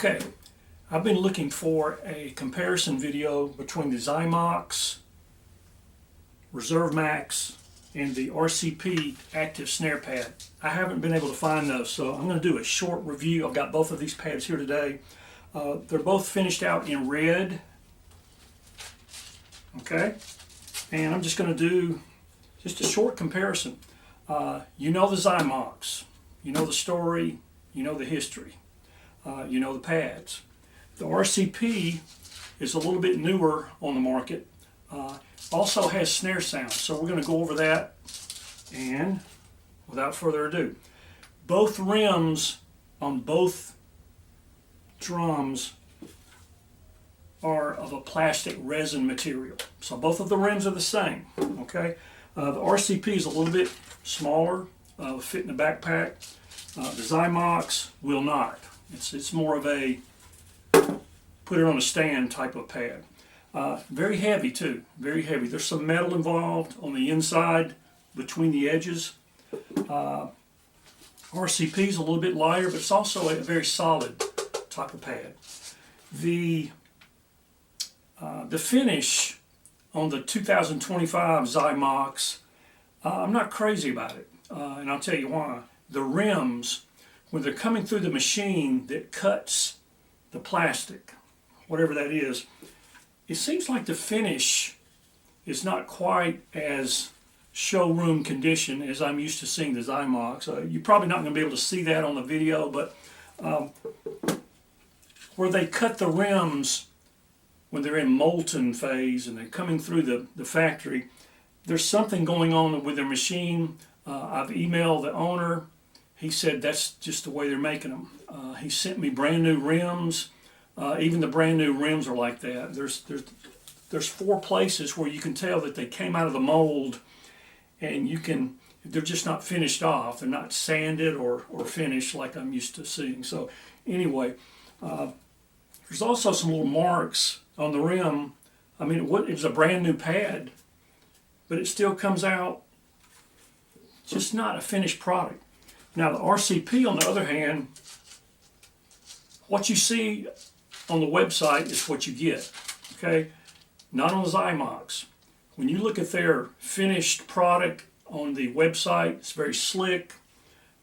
Okay, I've been looking for a comparison video between the Xymox Reserve Max and the RCP Active Snare Pad. I haven't been able to find those, so I'm going to do a short review. I've got both of these pads here today. They're both finished out in red. Okay, and I'm just going to do just a short comparison. You know the Xymox, you know the story, you know the history, you know the pads. The RCP is a little bit newer on the market. Also has snare sound, so we're going to go over that. And without further ado, both rims on both drums are of a plastic resin material. So both of the rims are the same. Okay, the RCP is a little bit smaller, fit in a backpack. The Xymox will not. It's more of a put it on a stand type of pad. Very heavy too, very heavy. There's some metal involved on the inside between the edges. RCP is a little bit lighter, but it's also a very solid type of pad. The finish on the 2025 Xymox, I'm not crazy about it, and I'll tell you why. The rims, when they're coming through the machine that cuts the plastic, whatever that is, it seems like the finish is not quite as showroom condition as I'm used to seeing the Xymox. You're probably not going to be able to see that on the video, but where they cut the rims when they're in molten phase and they're coming through the factory, there's something going on with their machine. I've emailed the owner. He said that's just the way they're making them. He sent me brand new rims. Even the brand new rims are like that. There's 4 places where you can tell that they came out of the mold, and they're just not finished off. They're not sanded or finished like I'm used to seeing. So anyway, there's also some little marks on the rim. I mean, it's a brand new pad, but it still comes out just not a finished product. Now the RCP, on the other hand, what you see on the website is what you get. Okay, not on the Xymox. When you look at their finished product on the website, it's very slick.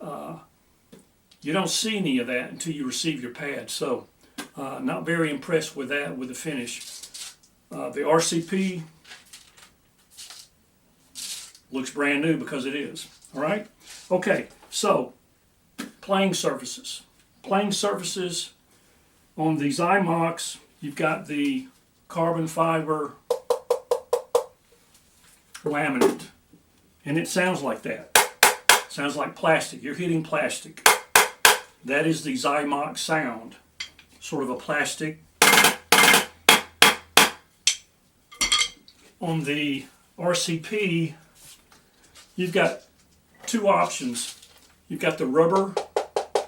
You don't see any of that until you receive your pad. So not very impressed with that, with the finish. The RCP looks brand new because it is. All right. Okay. So playing surfaces. Playing surfaces on the Xymox, you've got the carbon fiber laminate, and it sounds like that. It sounds like plastic. You're hitting plastic. That is the Xymox sound. Sort of a plastic. On the RCP, you've got 2 options. You've got the rubber,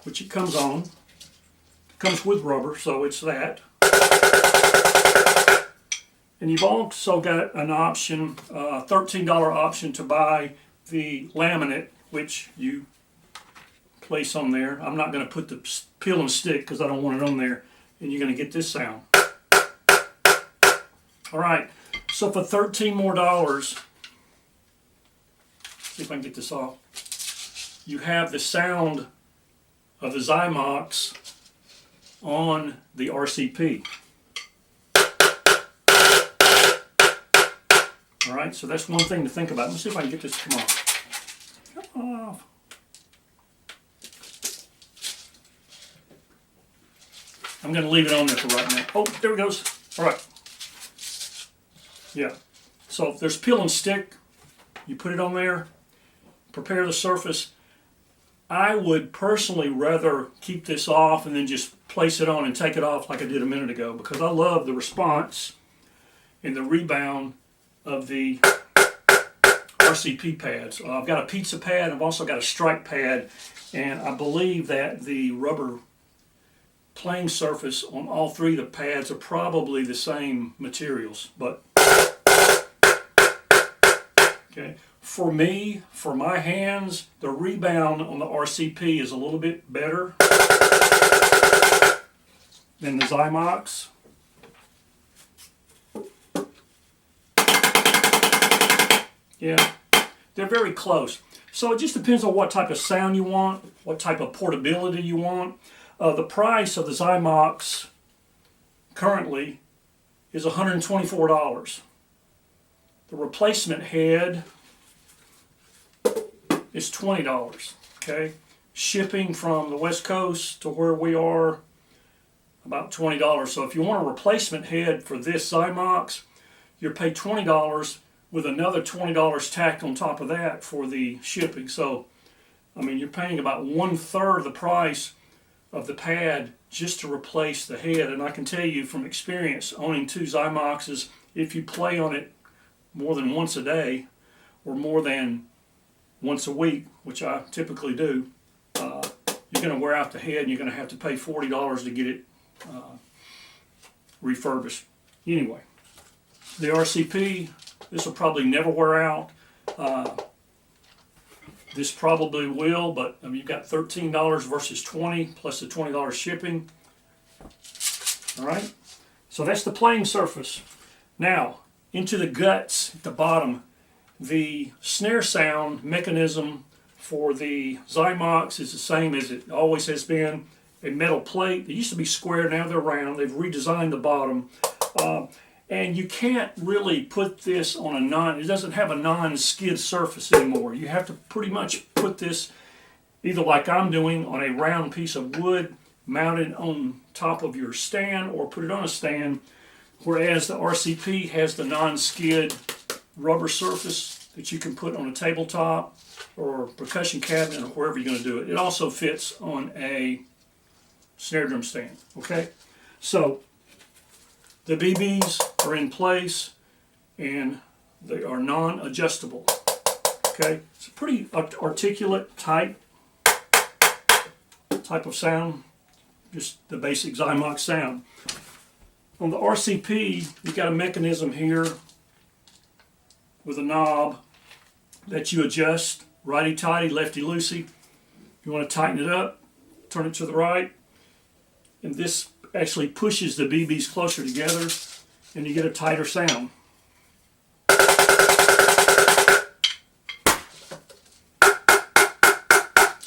which it comes on. It comes with rubber, so it's that. And you've also got an option, a $13 option to buy the laminate, which you place on there. I'm not going to put the peel and stick because I don't want it on there. And you're going to get this sound. All right. So for $13 more, see if I can get this off. You have the sound of the Xymox on the RCP. All right, so that's one thing to think about. Let me see if I can get this to come off. Come off. I'm going to leave it on there for right now. Oh, there it goes. All right. Yeah. So if there's peel and stick, you put it on there, prepare the surface. I would personally rather keep this off and then just place it on and take it off like I did a minute ago, because I love the response and the rebound of the RCP pads. I've got a pizza pad. I've also got a strike pad, and I believe that the rubber playing surface on all 3 of the pads are probably the same materials. But okay, for me, for my hands, the rebound on the RCP is a little bit better. than the Xymox. Yeah, they're very close. So it just depends on what type of sound you want, what type of portability you want. The price of the Xymox currently is $124. The replacement head is $20. Okay, shipping from the West Coast to where we are, about $20. So if you want a replacement head for this Xymox, you'll pay $20 with another $20 tacked on top of that for the shipping. So, I mean, you're paying about 1/3 the price of the pad just to replace the head. And I can tell you from experience, owning 2 Xymoxes, if you play on it more than once a day or more than once a week, which I typically do, you're going to wear out the head and you're going to have to pay $40 to get it refurbished. Anyway, the RCP, this will probably never wear out. This probably will, but I mean, you've got $13 versus $20 plus the $20 shipping. All right, so that's the playing surface. Now, into the guts at the bottom, the snare sound mechanism for the Xymox is the same as it always has been. A metal plate. They used to be square, now they're round. They've redesigned the bottom. And you can't really put this on it doesn't have a non-skid surface anymore. You have to pretty much put this either like I'm doing on a round piece of wood mounted on top of your stand, or put it on a stand, whereas the RCP has the non-skid rubber surface that you can put on a tabletop or percussion cabinet or wherever you're going to do it. It also fits on a snare drum stand. Okay, so the BBs are in place and they are non-adjustable. Okay, it's a pretty articulate type of sound, just the basic Xymox sound. On the RCP, you've got a mechanism here with a knob that you adjust, righty-tighty, lefty-loosey. If you want to tighten it up, turn it to the right, and this actually pushes the BBs closer together and you get a tighter sound.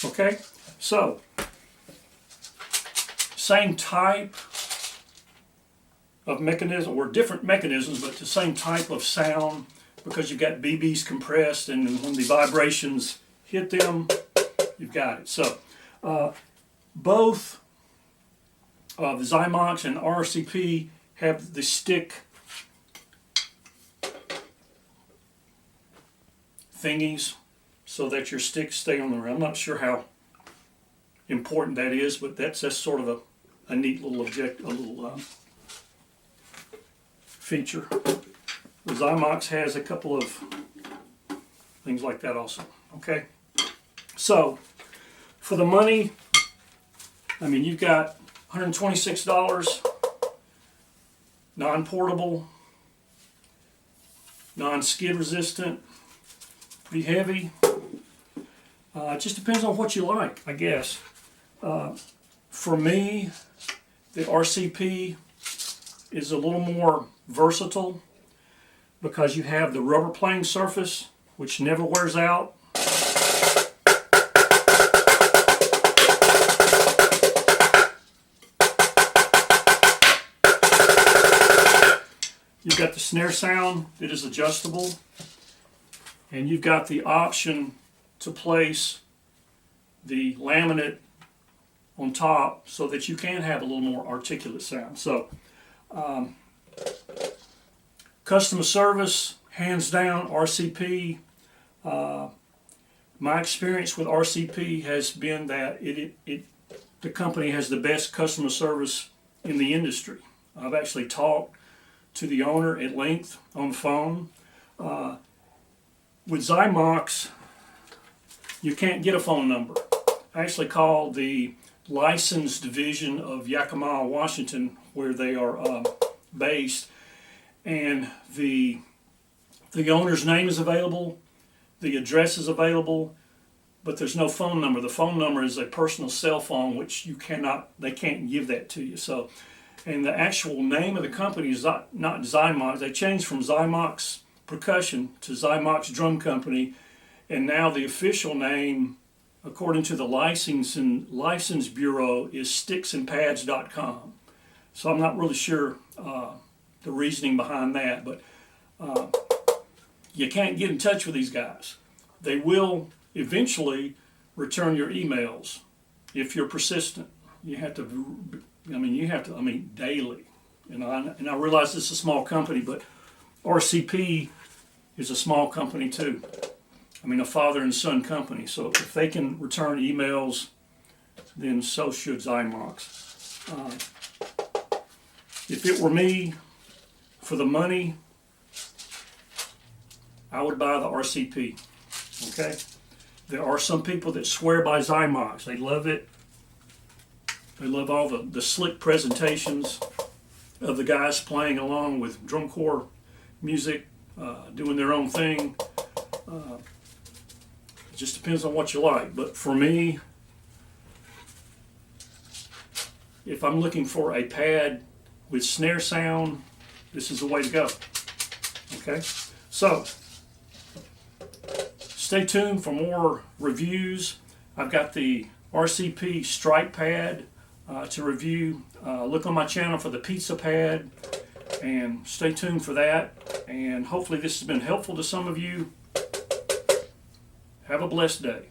Okay, so same type of mechanism, or different mechanisms, but the same type of sound, because you've got BBs compressed, and when the vibrations hit them, you've got it. So both the Xymox and RCP have the stick thingies so that your sticks stay on the rim. I'm not sure how important that is, but that's sort of a neat little feature. The Xymox has a couple of things like that also. Okay, so for the money, I mean, you've got $126, non-portable, non-skid resistant, pretty heavy. It just depends on what you like, I guess. For me, the RCP is a little more versatile because you have the rubber playing surface, which never wears out. You've got the snare sound that is adjustable, and you've got the option to place the laminate on top so that you can have a little more articulate sound. So customer service, hands down, RCP. My experience with RCP has been that the company has the best customer service in the industry. I've actually talked to the owner at length on the phone. With Xymox, you can't get a phone number. I actually called the licensed division of Yakima, Washington, where they are based, and the owner's name is available, the address is available, but there's no phone number. The phone number is a personal cell phone, which they can't give that to you. So And the actual name of the company is not Xymox. They changed from Xymox Percussion to Xymox Drum Company, and now the official name, according to the License Bureau, is sticksandpads.com. So I'm not really sure the reasoning behind that, but you can't get in touch with these guys. They will eventually return your emails if you're persistent. You have to, daily. And I realize this is a small company, but RCP is a small company too. A father and son company. So if they can return emails, then so should Xymox. If it were me, for the money, I would buy the RCP. Okay? There are some people that swear by Xymox. They love it. They love all the slick presentations of the guys playing along with drum corps music, doing their own thing. It just depends on what you like. But for me, if I'm looking for a pad with snare sound, this is the way to go. Okay? So, stay tuned for more reviews. I've got the RCP Strike Pad to review. Look on my channel for the Pizza Pad, and stay tuned for that. And hopefully this has been helpful to some of you. Have a blessed day.